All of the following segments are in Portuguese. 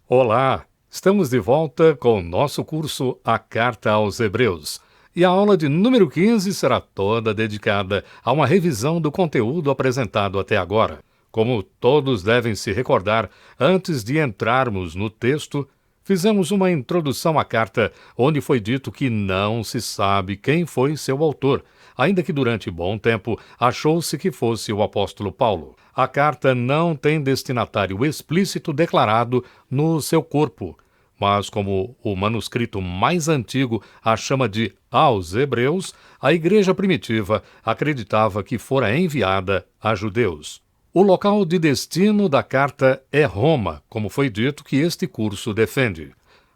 Olá, estamos de volta com o nosso curso A Carta aos Hebreus. E a aula de número 15 será toda dedicada a uma revisão do conteúdo apresentado até agora. Como todos devem se recordar, antes de entrarmos no texto, fizemos uma introdução à carta onde foi dito que não se sabe quem foi seu autor, ainda que durante bom tempo achou-se que fosse o apóstolo Paulo. A carta não tem destinatário explícito declarado no seu corpo, mas como o manuscrito mais antigo a chama de Aos Hebreus, a igreja primitiva acreditava que fora enviada a judeus. O local de destino da carta é Roma, como foi dito que este curso defende.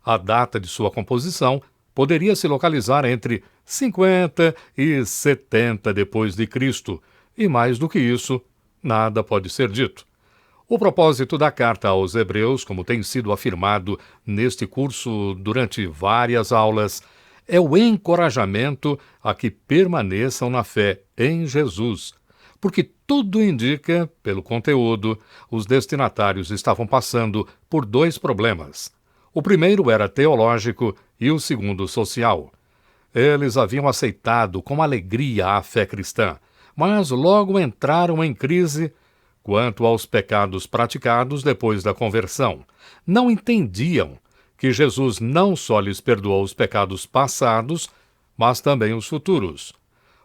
A data de sua composição poderia se localizar entre 50 e 70 depois de Cristo, e mais do que isso, nada pode ser dito. O propósito da carta aos Hebreus, como tem sido afirmado neste curso durante várias aulas, é o encorajamento a que permaneçam na fé em Jesus, porque tudo indica, pelo conteúdo, os destinatários estavam passando por dois problemas. O primeiro era teológico e o segundo social. Eles haviam aceitado com alegria a fé cristã, mas logo entraram em crise quanto aos pecados praticados depois da conversão. Não entendiam que Jesus não só lhes perdoou os pecados passados, mas também os futuros.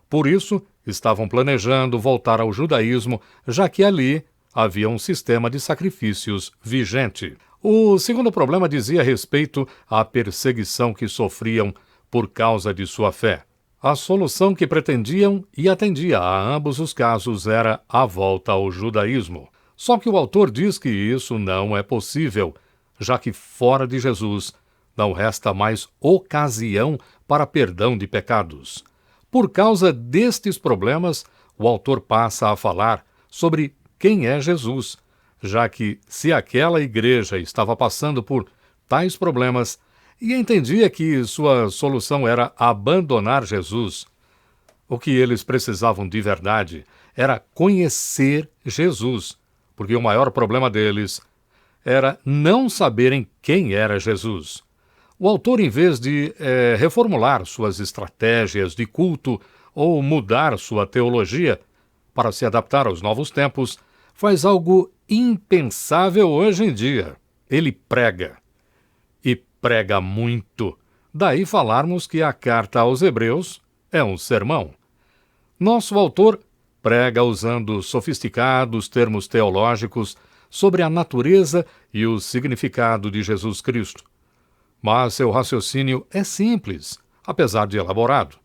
Por isso, estavam planejando voltar ao judaísmo, já que ali havia um sistema de sacrifícios vigente. O segundo problema dizia respeito à perseguição que sofriam por causa de sua fé. A solução que pretendiam e atendia a ambos os casos era a volta ao judaísmo. Só que o autor diz que isso não é possível, já que fora de Jesus não resta mais ocasião para perdão de pecados. Por causa destes problemas, o autor passa a falar sobre quem é Jesus, já que se aquela igreja estava passando por tais problemas e entendia que sua solução era abandonar Jesus, o que eles precisavam de verdade era conhecer Jesus, porque o maior problema deles era não saberem quem era Jesus. O autor, em vez de reformular suas estratégias de culto ou mudar sua teologia para se adaptar aos novos tempos, faz algo impensável hoje em dia. Ele prega. E prega muito. Daí falarmos que a carta aos Hebreus é um sermão. Nosso autor prega usando sofisticados termos teológicos sobre a natureza e o significado de Jesus Cristo. Mas seu raciocínio é simples, apesar de elaborado.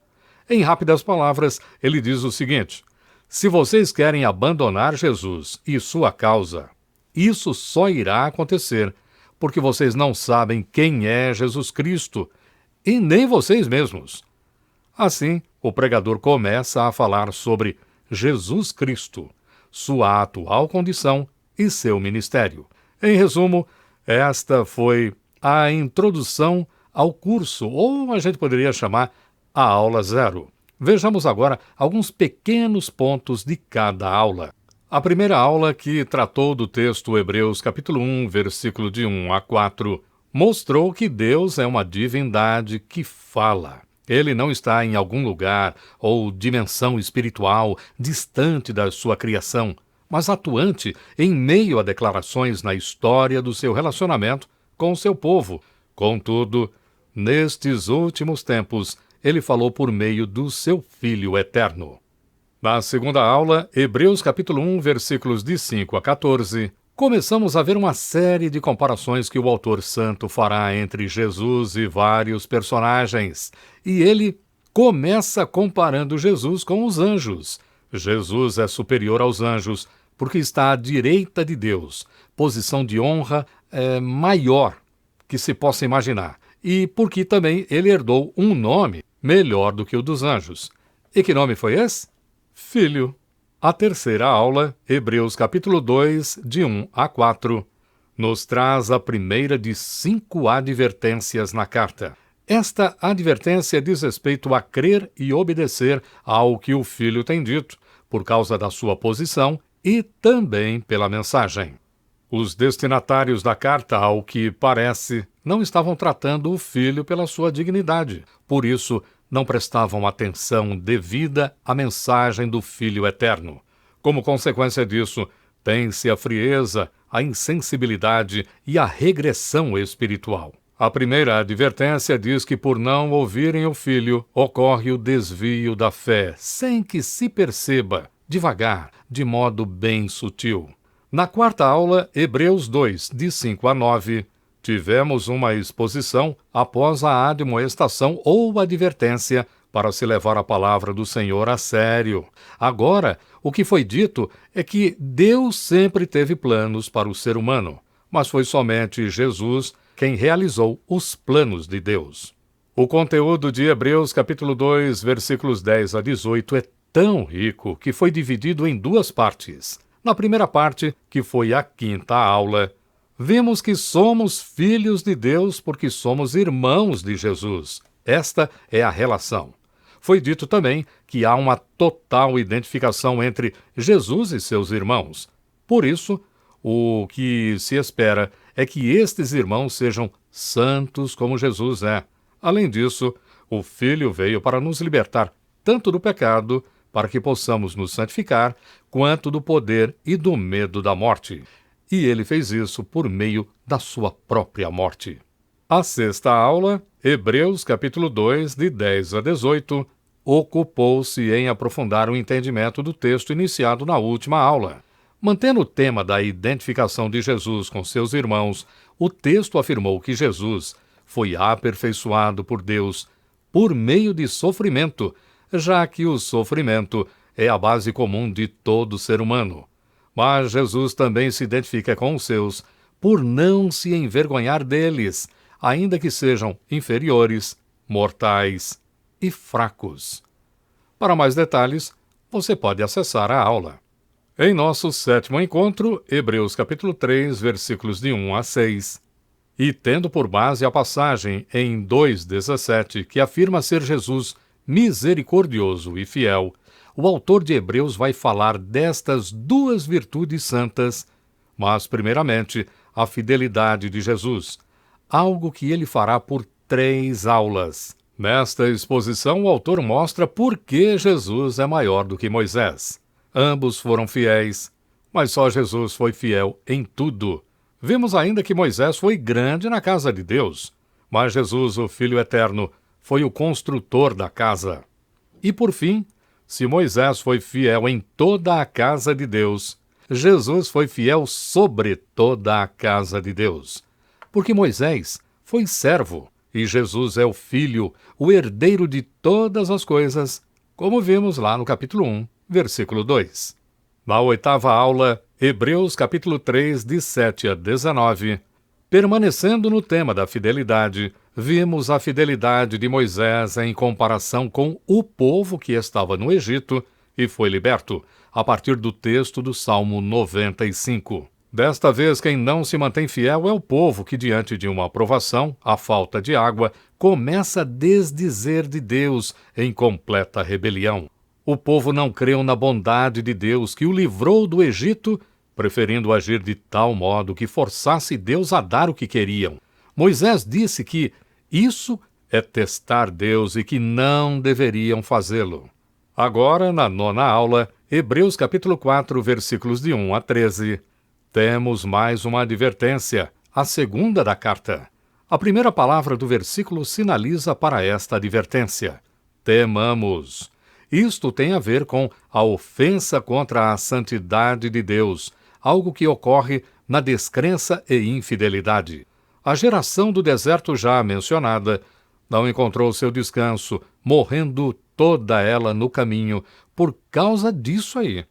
Em rápidas palavras, ele diz o seguinte: se vocês querem abandonar Jesus e sua causa, isso só irá acontecer porque vocês não sabem quem é Jesus Cristo, e nem vocês mesmos. Assim, o pregador começa a falar sobre Jesus Cristo, sua atual condição e seu ministério. Em resumo, esta foi a introdução ao curso, ou a gente poderia chamar a aula 0. Vejamos agora alguns pequenos pontos de cada aula. A primeira aula, que tratou do texto Hebreus capítulo 1, versículo de 1 a 4, mostrou que Deus é uma divindade que fala. Ele não está em algum lugar ou dimensão espiritual distante da sua criação, mas atuante em meio a declarações na história do seu relacionamento com seu povo. Contudo, nestes últimos tempos, ele falou por meio do seu Filho eterno. Na segunda aula, Hebreus capítulo 1, versículos de 5 a 14, começamos a ver uma série de comparações que o autor santo fará entre Jesus e vários personagens. E ele começa comparando Jesus com os anjos. Jesus é superior aos anjos porque está à direita de Deus, posição de honra maior que se possa imaginar, e porque também ele herdou um nome melhor do que o dos anjos. E que nome foi esse? Filho. A terceira aula, Hebreus capítulo 2, de 1 a 4, nos traz a primeira de 5 advertências na carta. Esta advertência diz respeito a crer e obedecer ao que o Filho tem dito, por causa da sua posição e também pela mensagem. Os destinatários da carta, ao que parece, não estavam tratando o filho pela sua dignidade. Por isso, não prestavam atenção devida à mensagem do Filho Eterno. Como consequência disso, tem-se a frieza, a insensibilidade e a regressão espiritual. A primeira advertência diz que por não ouvirem o Filho, ocorre o desvio da fé, sem que se perceba, devagar, de modo bem sutil. Na quarta aula, Hebreus 2, de 5 a 9, tivemos uma exposição após a admoestação ou advertência para se levar a palavra do Senhor a sério. Agora, o que foi dito é que Deus sempre teve planos para o ser humano, mas foi somente Jesus quem realizou os planos de Deus. O conteúdo de Hebreus capítulo 2, versículos 10 a 18 é tão rico que foi dividido em duas partes. Na primeira parte, que foi a quinta aula, vimos que somos filhos de Deus porque somos irmãos de Jesus. Esta é a relação. Foi dito também que há uma total identificação entre Jesus e seus irmãos. Por isso, o que se espera é que estes irmãos sejam santos como Jesus é. Além disso, o Filho veio para nos libertar tanto do pecado, para que possamos nos santificar, quanto do poder e do medo da morte. E ele fez isso por meio da sua própria morte. A sexta aula, Hebreus capítulo 2, de 10 a 18, ocupou-se em aprofundar o entendimento do texto iniciado na última aula. Mantendo o tema da identificação de Jesus com seus irmãos, o texto afirmou que Jesus foi aperfeiçoado por Deus por meio de sofrimento, já que o sofrimento é a base comum de todo ser humano. Mas Jesus também se identifica com os seus por não se envergonhar deles, ainda que sejam inferiores, mortais e fracos. Para mais detalhes, você pode acessar a aula. Em nosso sétimo encontro, Hebreus capítulo 3, versículos de 1 a 6. E tendo por base a passagem em 2,17, que afirma ser Jesus misericordioso e fiel, o autor de Hebreus vai falar destas duas virtudes santas, mas, primeiramente, a fidelidade de Jesus, algo que ele fará por 3 aulas. Nesta exposição, o autor mostra por que Jesus é maior do que Moisés. Ambos foram fiéis, mas só Jesus foi fiel em tudo. Vimos ainda que Moisés foi grande na casa de Deus, mas Jesus, o Filho Eterno, foi o construtor da casa. E por fim, se Moisés foi fiel em toda a casa de Deus, Jesus foi fiel sobre toda a casa de Deus. Porque Moisés foi servo, e Jesus é o Filho, o herdeiro de todas as coisas, como vimos lá no capítulo 1, versículo 2. Na oitava aula, Hebreus capítulo 3, de 7 a 19, permanecendo no tema da fidelidade, vimos a fidelidade de Moisés em comparação com o povo que estava no Egito e foi liberto, a partir do texto do Salmo 95. Desta vez, quem não se mantém fiel é o povo que, diante de uma provação, a falta de água, começa a desdizer de Deus em completa rebelião. O povo não creu na bondade de Deus que o livrou do Egito, preferindo agir de tal modo que forçasse Deus a dar o que queriam. Moisés disse que isso é testar Deus e que não deveriam fazê-lo. Agora, na nona aula, Hebreus capítulo 4, versículos de 1 a 13, temos mais uma advertência, a segunda da carta. A primeira palavra do versículo sinaliza para esta advertência: temamos. Isto tem a ver com a ofensa contra a santidade de Deus, algo que ocorre na descrença e infidelidade. A geração do deserto já mencionada não encontrou seu descanso, morrendo toda ela no caminho, por causa disso aí.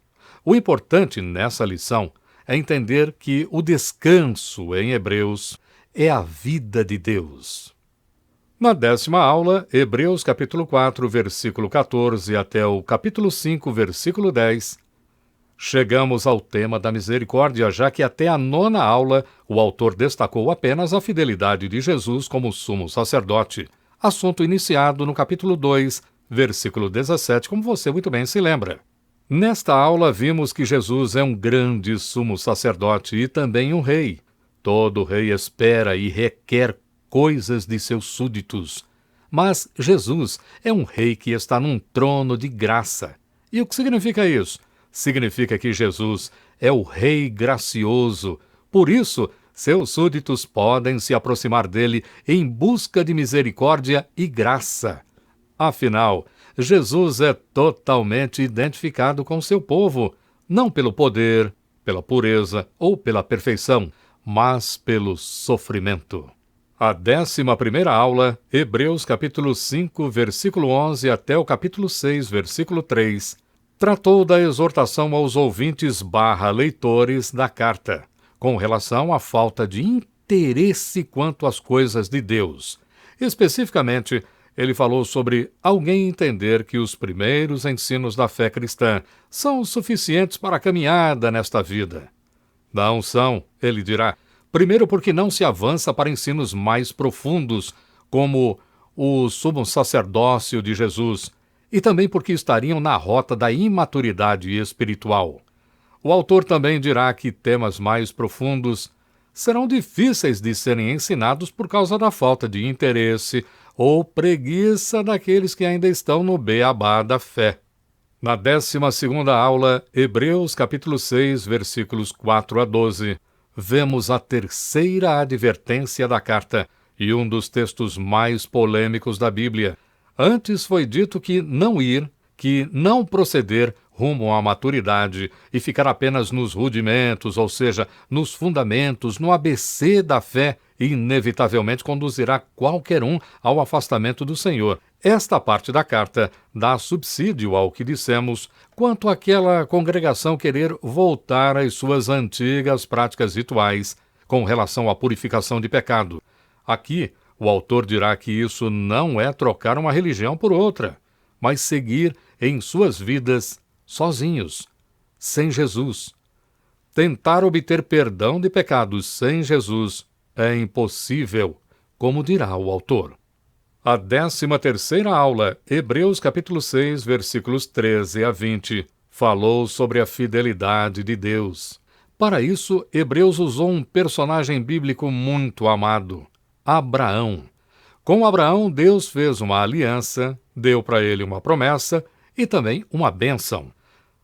O importante nessa lição é entender que o descanso em Hebreus é a vida de Deus. Na 10ª aula, Hebreus capítulo 4, versículo 14 até o capítulo 5, versículo 10, chegamos ao tema da misericórdia, já que até a 9ª aula o autor destacou apenas a fidelidade de Jesus como sumo sacerdote, assunto iniciado no capítulo 2, versículo 17, como você muito bem se lembra. Nesta aula vimos que Jesus é um grande sumo sacerdote e também um rei. Todo rei espera e requer coisas de seus súditos. Mas Jesus é um rei que está num trono de graça. E o que significa isso? Significa que Jesus é o rei gracioso. Por isso, seus súditos podem se aproximar dele em busca de misericórdia e graça. Afinal, Jesus é totalmente identificado com seu povo, não pelo poder, pela pureza ou pela perfeição, mas pelo sofrimento. A 11ª aula, Hebreus capítulo 5, versículo 11 até o capítulo 6, versículo 3, tratou da exortação aos ouvintes/leitores da carta, com relação à falta de interesse quanto às coisas de Deus. Especificamente, ele falou sobre alguém entender que os primeiros ensinos da fé cristã são suficientes para a caminhada nesta vida. Não são, ele dirá, primeiro porque não se avança para ensinos mais profundos, como o sumo sacerdócio de Jesus, e também porque estariam na rota da imaturidade espiritual. O autor também dirá que temas mais profundos serão difíceis de serem ensinados por causa da falta de interesse ou preguiça daqueles que ainda estão no beabá da fé. Na 12ª aula, Hebreus capítulo 6, versículos 4 a 12, vemos a terceira advertência da carta e um dos textos mais polêmicos da Bíblia. Antes foi dito que não proceder rumo à maturidade e ficar apenas nos rudimentos, ou seja, nos fundamentos, no ABC da fé, inevitavelmente conduzirá qualquer um ao afastamento do Senhor. Esta parte da carta dá subsídio ao que dissemos quanto àquela congregação querer voltar às suas antigas práticas rituais com relação à purificação de pecado. Aqui, o autor dirá que isso não é trocar uma religião por outra, mas seguir em suas vidas sozinhos, sem Jesus. Tentar obter perdão de pecados sem Jesus é impossível, como dirá o autor. A 13ª aula, Hebreus capítulo 6, versículos 13 a 20, falou sobre a fidelidade de Deus. Para isso, Hebreus usou um personagem bíblico muito amado, Abraão. Com Abraão, Deus fez uma aliança, deu para ele uma promessa e também uma bênção.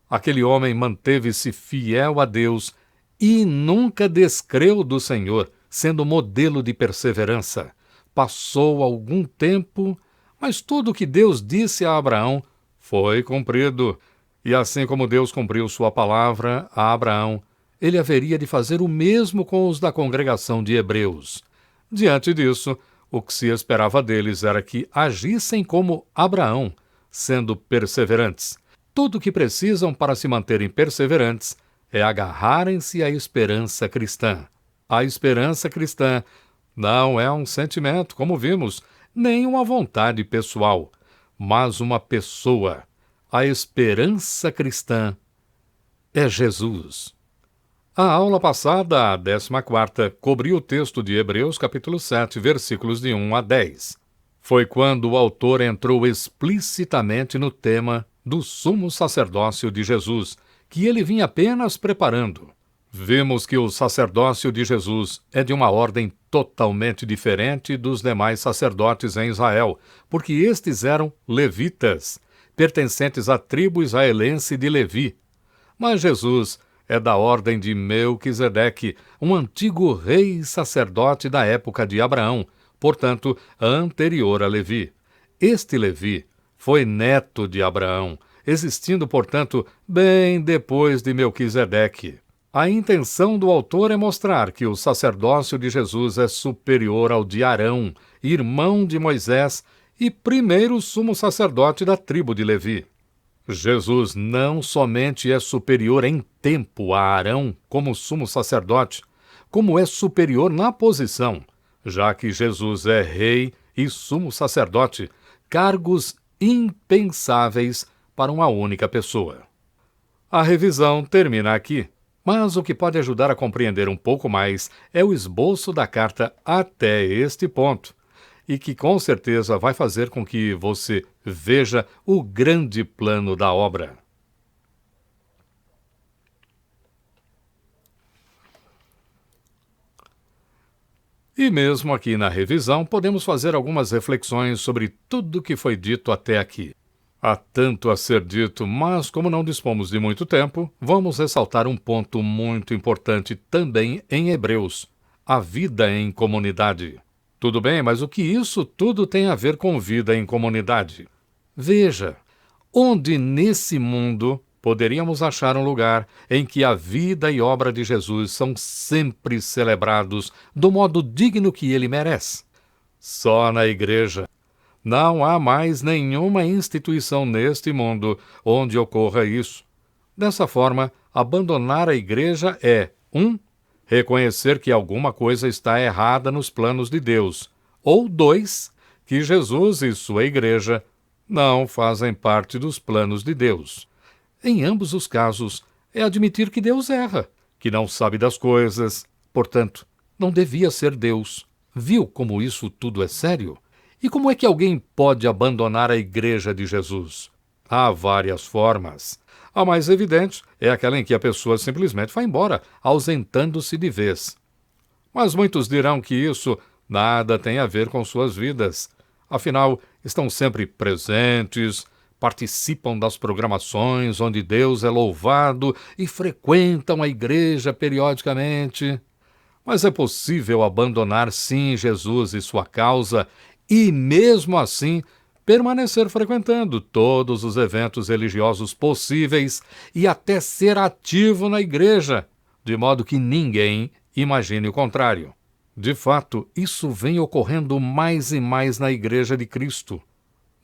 Aquele homem manteve-se fiel a Deus e nunca descreu do Senhor, sendo modelo de perseverança. Passou algum tempo, mas tudo o que Deus disse a Abraão foi cumprido. E assim como Deus cumpriu sua palavra a Abraão, ele haveria de fazer o mesmo com os da congregação de Hebreus. Diante disso, o que se esperava deles era que agissem como Abraão, sendo perseverantes. Tudo o que precisam para se manterem perseverantes é agarrarem-se à esperança cristã. A esperança cristã não é um sentimento, como vimos, nem uma vontade pessoal, mas uma pessoa. A esperança cristã é Jesus. A aula passada, a 14ª, cobriu o texto de Hebreus capítulo 7, versículos de 1 a 10. Foi quando o autor entrou explicitamente no tema do sumo sacerdócio de Jesus, que ele vinha apenas preparando. Vimos que o sacerdócio de Jesus é de uma ordem totalmente diferente dos demais sacerdotes em Israel, porque estes eram levitas, pertencentes à tribo israelense de Levi. Mas Jesus é da ordem de Melquisedeque, um antigo rei e sacerdote da época de Abraão, portanto, anterior a Levi. Este Levi foi neto de Abraão, existindo, portanto, bem depois de Melquisedeque. A intenção do autor é mostrar que o sacerdócio de Jesus é superior ao de Arão, irmão de Moisés e primeiro sumo sacerdote da tribo de Levi. Jesus não somente é superior em tempo a Arão como sumo sacerdote, como é superior na posição, já que Jesus é rei e sumo sacerdote, cargos impensáveis para uma única pessoa. A revisão termina aqui, mas o que pode ajudar a compreender um pouco mais é o esboço da carta até este ponto, e que com certeza vai fazer com que você veja o grande plano da obra. E mesmo aqui na revisão, podemos fazer algumas reflexões sobre tudo o que foi dito até aqui. Há tanto a ser dito, mas como não dispomos de muito tempo, vamos ressaltar um ponto muito importante também em Hebreus: a vida em comunidade. Tudo bem, mas o que isso tudo tem a ver com vida em comunidade? Veja, onde nesse mundo poderíamos achar um lugar em que a vida e obra de Jesus são sempre celebrados do modo digno que ele merece? Só na igreja. Não há mais nenhuma instituição neste mundo onde ocorra isso. Dessa forma, abandonar a igreja é 1. Reconhecer que alguma coisa está errada nos planos de Deus, ou 2. Que Jesus e sua igreja não fazem parte dos planos de Deus. Em ambos os casos, é admitir que Deus erra, que não sabe das coisas, portanto, não devia ser Deus. Viu como isso tudo é sério? E como é que alguém pode abandonar a igreja de Jesus? Há várias formas. A mais evidente é aquela em que a pessoa simplesmente vai embora, ausentando-se de vez. Mas muitos dirão que isso nada tem a ver com suas vidas. Afinal, estão sempre presentes, participam das programações onde Deus é louvado e frequentam a igreja periodicamente. Mas é possível abandonar sim Jesus e sua causa e, mesmo assim, permanecer frequentando todos os eventos religiosos possíveis e até ser ativo na igreja, de modo que ninguém imagine o contrário. De fato, isso vem ocorrendo mais e mais na Igreja de Cristo.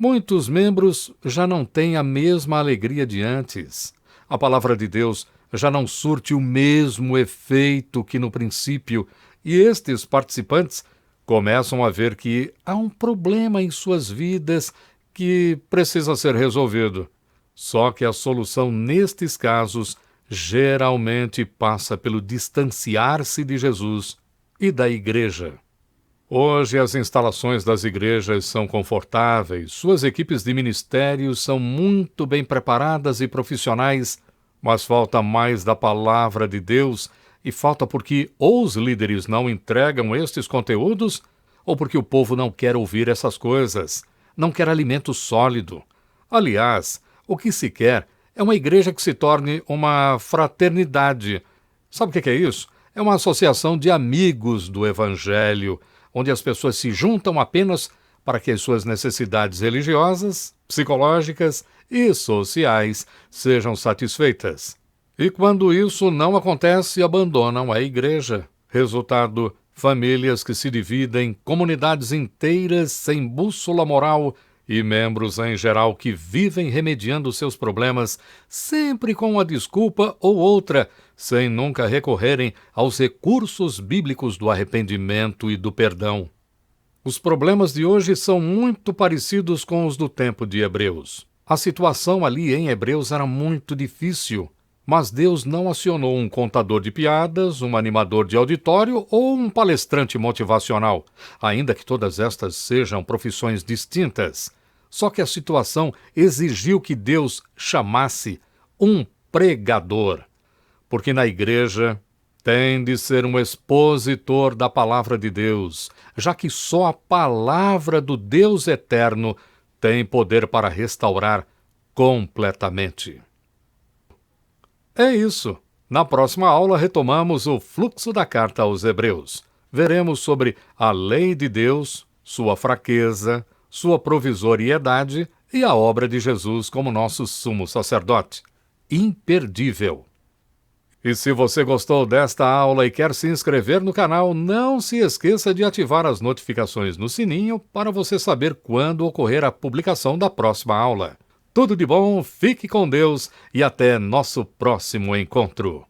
Muitos membros já não têm a mesma alegria de antes. A palavra de Deus já não surte o mesmo efeito que no princípio, e estes participantes começam a ver que há um problema em suas vidas que precisa ser resolvido. Só que a solução nestes casos geralmente passa pelo distanciar-se de Jesus e da igreja. Hoje as instalações das igrejas são confortáveis, suas equipes de ministério são muito bem preparadas e profissionais, mas falta mais da palavra de Deus e falta porque ou os líderes não entregam estes conteúdos ou porque o povo não quer ouvir essas coisas, não quer alimento sólido. Aliás, o que se quer é uma igreja que se torne uma fraternidade. Sabe o que é isso? É uma associação de amigos do Evangelho, onde as pessoas se juntam apenas para que as suas necessidades religiosas, psicológicas e sociais sejam satisfeitas. E quando isso não acontece, abandonam a igreja. Resultado, famílias que se dividem, comunidades inteiras sem bússola moral e membros em geral que vivem remediando seus problemas sempre com uma desculpa ou outra, sem nunca recorrerem aos recursos bíblicos do arrependimento e do perdão. Os problemas de hoje são muito parecidos com os do tempo de Hebreus. A situação ali em Hebreus era muito difícil, mas Deus não acionou um contador de piadas, um animador de auditório ou um palestrante motivacional, ainda que todas estas sejam profissões distintas. Só que a situação exigiu que Deus chamasse um pregador, porque na igreja tem de ser um expositor da palavra de Deus, já que só a palavra do Deus eterno tem poder para restaurar completamente. É isso. Na próxima aula retomamos o fluxo da carta aos Hebreus. Veremos sobre a lei de Deus, sua fraqueza, sua provisoriedade e a obra de Jesus como nosso sumo sacerdote. Imperdível. E se você gostou desta aula e quer se inscrever no canal, não se esqueça de ativar as notificações no sininho para você saber quando ocorrer a publicação da próxima aula. Tudo de bom, fique com Deus e até nosso próximo encontro.